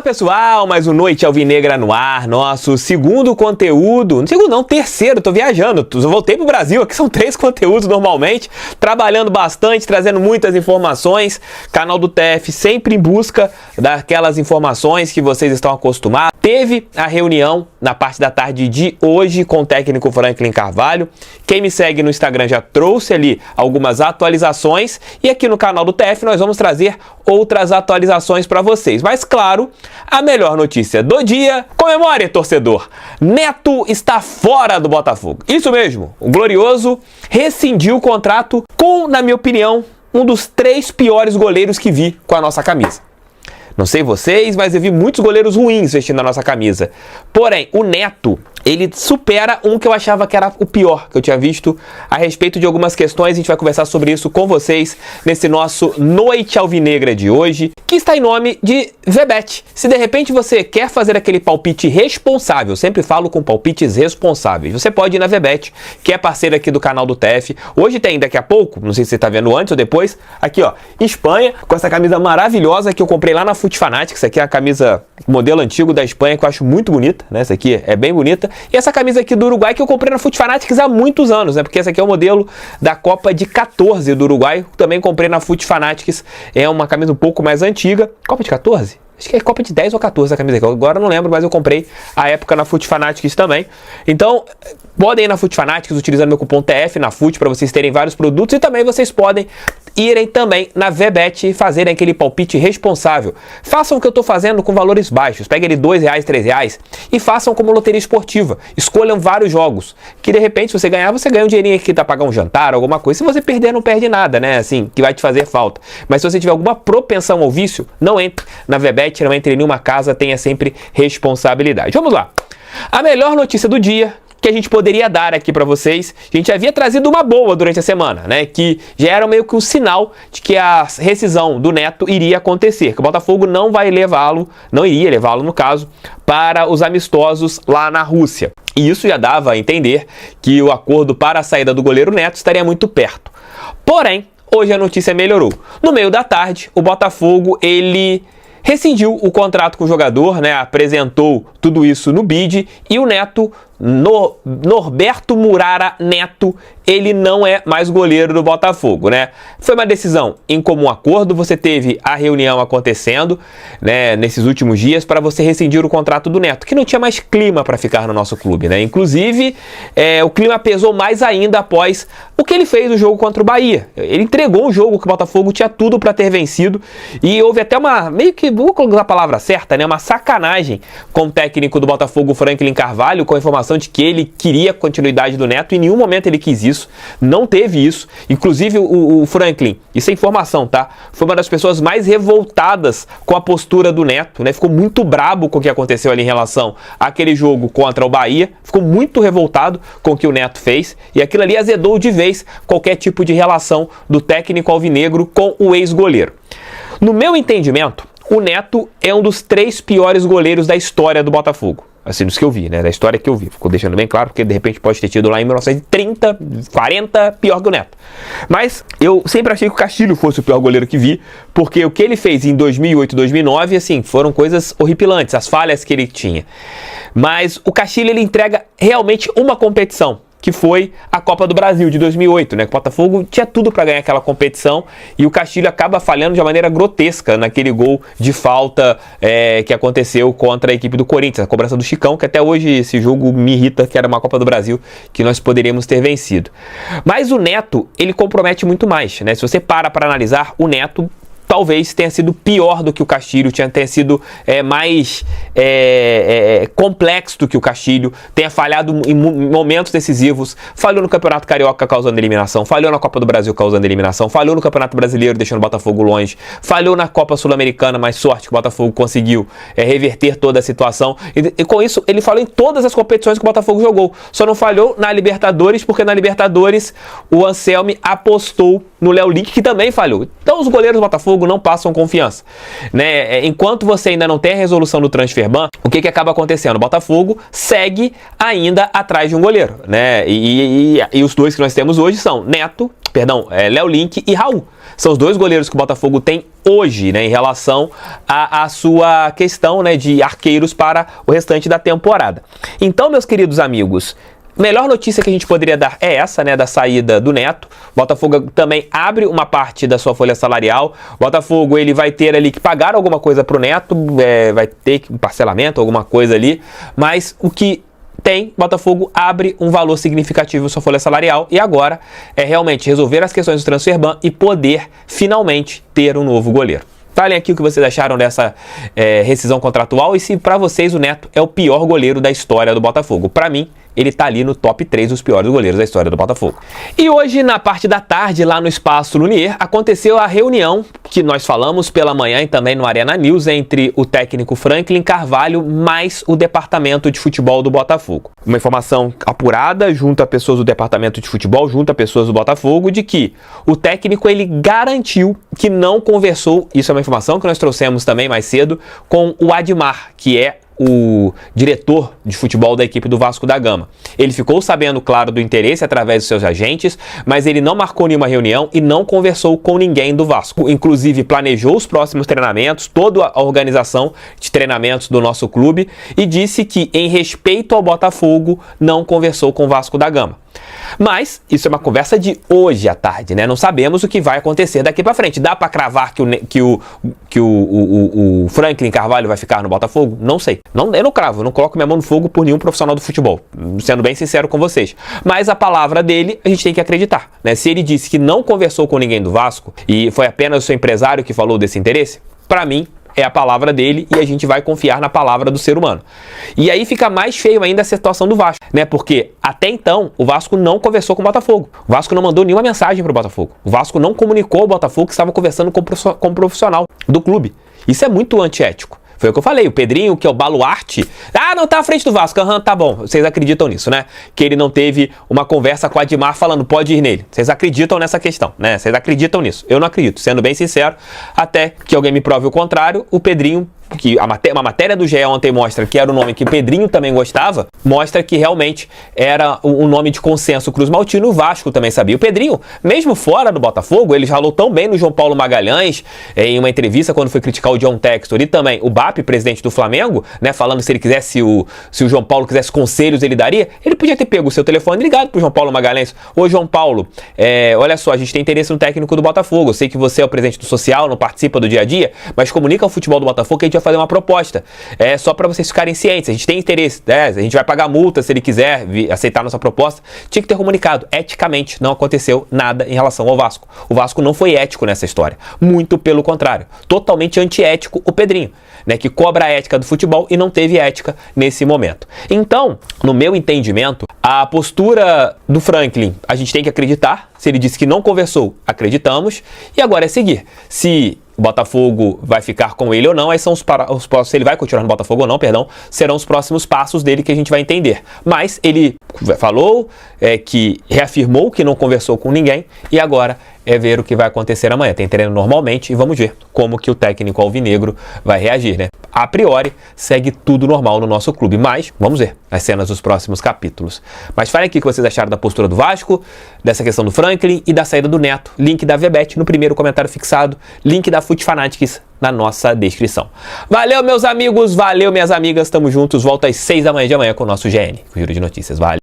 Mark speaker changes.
Speaker 1: Fala pessoal, mais um Noite Alvinegra no ar, nosso segundo conteúdo, segundo não, terceiro, tô viajando, eu voltei pro Brasil, aqui são 3 conteúdos normalmente, trabalhando bastante, trazendo muitas informações, canal do TF sempre em busca daquelas informações que vocês estão acostumados. Teve a reunião na parte da tarde de hoje com o técnico Franklin Carvalho, quem me segue no Instagram já trouxe ali algumas atualizações e aqui no canal do TF nós vamos trazer outras atualizações para vocês, mas claro, a melhor notícia do dia, comemore, torcedor, Neto está fora do Botafogo. Isso mesmo, o Glorioso rescindiu o contrato com, na minha opinião, um dos 3 piores goleiros que vi com a nossa camisa. Não sei vocês, mas eu vi muitos goleiros ruins vestindo a nossa camisa. Porém, o Neto, ele supera um que eu achava que era o pior que eu tinha visto a respeito de algumas questões. A gente vai conversar sobre isso com vocês nesse nosso Noite Alvinegra de hoje, que está em nome de VBET. Se de repente você quer fazer aquele palpite responsável, sempre falo com palpites responsáveis, você pode ir na VBET, que é parceira aqui do canal do TF. Hoje tem, daqui a pouco, não sei se você está vendo antes ou depois, aqui ó, Espanha, com essa camisa maravilhosa que eu comprei lá na Foot Fanatics. Essa aqui é a camisa modelo antigo da Espanha, que eu acho muito bonita, né? Essa aqui é bem bonita. E essa camisa aqui do Uruguai que eu comprei na Foot Fanatics há muitos anos, né? Porque essa aqui é o modelo da Copa de 14 do Uruguai. Também comprei na Foot Fanatics. É uma camisa um pouco mais antiga. Copa de 14? Acho que é Copa de 10 ou 14 a camisa aqui. Agora eu não lembro, mas eu comprei a época na Foot Fanatics também. Então, podem ir na Foot Fanatics utilizando meu cupom TF na Foot para vocês terem vários produtos. E também vocês podem irem também na VBET e fazerem aquele palpite responsável. Façam o que eu estou fazendo com valores baixos. Peguem ali R$2, R$3 e façam como loteria esportiva. Escolham vários jogos. Que de repente, se você ganhar, você ganha um dinheirinho aqui para pagar um jantar, alguma coisa. Se você perder, não perde nada, né? Assim, que vai te fazer falta. Mas se você tiver alguma propensão ao vício, não entre na VBET, não entre em nenhuma casa, tenha sempre responsabilidade. Vamos lá. A melhor notícia do dia que a gente poderia dar aqui para vocês, a gente havia trazido uma boa durante a semana, né? Que já era meio que um sinal de que a rescisão do Neto iria acontecer, que o Botafogo não vai levá-lo, não iria levá-lo no caso, para os amistosos lá na Rússia. E isso já dava a entender que o acordo para a saída do goleiro Neto estaria muito perto. Porém, hoje a notícia melhorou. No meio da tarde, o Botafogo, ele rescindiu o contrato com o jogador, né? Apresentou tudo isso no bid e o Neto, Norberto Murara Neto, ele não é mais goleiro do Botafogo, né? Foi uma decisão em comum acordo, você teve a reunião acontecendo, né, nesses últimos dias para você rescindir o contrato do Neto, que não tinha mais clima para ficar no nosso clube, né? Inclusive, o clima pesou mais ainda após o que ele fez no jogo contra o Bahia. Ele entregou um jogo que o Botafogo tinha tudo para ter vencido e houve até uma, meio que, vou colocar a palavra certa, né, uma sacanagem com o técnico do Botafogo, Franklin Carvalho, com a informação de que ele queria a continuidade do Neto. Em nenhum momento ele quis isso, não teve isso. Inclusive o Franklin, isso é informação, tá? Foi uma das pessoas mais revoltadas com a postura do Neto, né? Ficou muito brabo com o que aconteceu ali em relação àquele jogo contra o Bahia, ficou muito revoltado com o que o Neto fez e aquilo ali azedou de vez qualquer tipo de relação do técnico alvinegro com o ex-goleiro. No meu entendimento, o Neto é um dos 3 piores goleiros da história do Botafogo. Assim, dos que eu vi, né? Da história que eu vi. Ficou deixando bem claro, porque de repente pode ter tido lá em 1930, 40, pior que o Neto. Mas eu sempre achei que o Castilho fosse o pior goleiro que vi, porque o que ele fez em 2008 e 2009, assim, foram coisas horripilantes, as falhas que ele tinha. Mas o Castilho, ele entrega realmente uma competição, que foi a Copa do Brasil de 2008, né? O Botafogo tinha tudo para ganhar aquela competição e o Castilho acaba falhando de uma maneira grotesca naquele gol de falta que aconteceu contra a equipe do Corinthians, a cobrança do Chicão, que até hoje esse jogo me irrita, que era uma Copa do Brasil que nós poderíamos ter vencido. Mas o Neto, ele compromete muito mais, né? Se você para analisar, o Neto talvez tenha sido pior do que o Castilho, tenha sido mais complexo do que o Castilho, tenha falhado em momentos decisivos, falhou no Campeonato Carioca causando eliminação, falhou na Copa do Brasil causando eliminação, falhou no Campeonato Brasileiro deixando o Botafogo longe, falhou na Copa Sul-Americana, mas sorte que o Botafogo conseguiu reverter toda a situação, e com isso ele falhou em todas as competições que o Botafogo jogou, só não falhou na Libertadores, porque na Libertadores o Anselmi apostou no Léo Link, que também falhou. Então os goleiros do Botafogo não passam confiança, né? Enquanto você ainda não tem a resolução do transfer ban, o que acaba acontecendo? O Botafogo segue ainda atrás de um goleiro, né? E os 2 que nós temos hoje são Léo Link e Raul. São os dois goleiros que o Botafogo tem hoje, né, em relação à sua questão, né, de arqueiros para o restante da temporada. Então, meus queridos amigos, melhor notícia que a gente poderia dar é essa, né, da saída do Neto. O Botafogo também abre uma parte da sua folha salarial. O Botafogo, ele vai ter ali que pagar alguma coisa para o Neto, vai ter um parcelamento, alguma coisa ali, mas o que tem, Botafogo abre um valor significativo na sua folha salarial e agora é realmente resolver as questões do transfer ban e poder finalmente ter um novo goleiro. Falem aqui o que vocês acharam dessa rescisão contratual e se para vocês o Neto é o pior goleiro da história do Botafogo. Para mim, ele tá ali no top 3 dos piores goleiros da história do Botafogo. E hoje, na parte da tarde, lá no Espaço Lunier, aconteceu a reunião que nós falamos pela manhã e também no Arena News entre o técnico Franklin Carvalho mais o departamento de futebol do Botafogo. Uma informação apurada junto a pessoas do departamento de futebol, junto a pessoas do Botafogo, de que o técnico ele garantiu que não conversou, isso é uma informação que nós trouxemos também mais cedo, com o Admar, que é o diretor de futebol da equipe do Vasco da Gama. Ele ficou sabendo, claro, do interesse através dos seus agentes, mas ele não marcou nenhuma reunião e não conversou com ninguém do Vasco. Inclusive, planejou os próximos treinamentos, toda a organização de treinamentos do nosso clube e disse que, em respeito ao Botafogo, não conversou com o Vasco da Gama. Mas isso é uma conversa de hoje à tarde, né? Não sabemos o que vai acontecer daqui pra frente. Dá pra cravar que o Franklin Carvalho vai ficar no Botafogo? Não sei. Eu não cravo, eu não coloco minha mão no fogo por nenhum profissional do futebol, sendo bem sincero com vocês. Mas a palavra dele a gente tem que acreditar, né? Se ele disse que não conversou com ninguém do Vasco e foi apenas o seu empresário que falou desse interesse, pra mim é a palavra dele e a gente vai confiar na palavra do ser humano. E aí fica mais feio ainda a situação do Vasco, né? Porque até então o Vasco não conversou com o Botafogo. O Vasco não mandou nenhuma mensagem para o Botafogo. O Vasco não comunicou ao Botafogo que estava conversando com o profissional do clube. Isso é muito antiético. Foi o que eu falei, o Pedrinho, que é o baluarte, não tá à frente do Vasco, tá bom, vocês acreditam nisso, né? Que ele não teve uma conversa com a Admar falando, pode ir nele. Vocês acreditam nessa questão, né? Vocês acreditam nisso. Eu não acredito, sendo bem sincero, até que alguém me prove o contrário, o Pedrinho, que uma matéria do GE ontem mostra que era o nome que Pedrinho também gostava, mostra que realmente era um nome de consenso Cruz Maltino, o Vasco também sabia. O Pedrinho, mesmo fora do Botafogo, ele falou tão bem no João Paulo Magalhães, em uma entrevista quando foi criticar o John Textor e também o BAP, presidente do Flamengo, né, falando se ele quisesse, se o João Paulo quisesse conselhos, ele daria. Ele podia ter pego o seu telefone e ligado pro João Paulo Magalhães. Ô João Paulo, olha só, a gente tem interesse no técnico do Botafogo, eu sei que você é o presidente do social, não participa do dia a dia, mas comunica ao futebol do Botafogo que a gente vai fazer uma proposta, só para vocês ficarem cientes, a gente tem interesse, a gente vai pagar multa se ele quiser aceitar nossa proposta. Tinha que ter comunicado, eticamente não aconteceu nada em relação ao Vasco. O Vasco não foi ético nessa história, muito pelo contrário, totalmente antiético o Pedrinho, né, que cobra a ética do futebol e não teve ética nesse momento. Então, no meu entendimento, a postura do Franklin, a gente tem que acreditar. Se ele disse que não conversou, acreditamos, e agora é seguir. Se o Botafogo vai ficar com ele ou não, aí são os próximos, se ele vai continuar no Botafogo ou não, perdão, serão os próximos passos dele que a gente vai entender. Mas ele falou, que reafirmou que não conversou com ninguém e agora é ver o que vai acontecer amanhã. Tem treino normalmente e vamos ver como que o técnico alvinegro vai reagir, né? A priori, segue tudo normal no nosso clube, mas vamos ver as cenas dos próximos capítulos. Mas falem aqui o que vocês acharam da postura do Vasco, dessa questão do Franklin e da saída do Neto. Link da VBet no primeiro comentário fixado, link da Fute Fanatics na nossa descrição. Valeu, meus amigos, valeu, minhas amigas, tamo juntos, volta às 6 da manhã com o nosso GN, o Giro de Notícias. Valeu!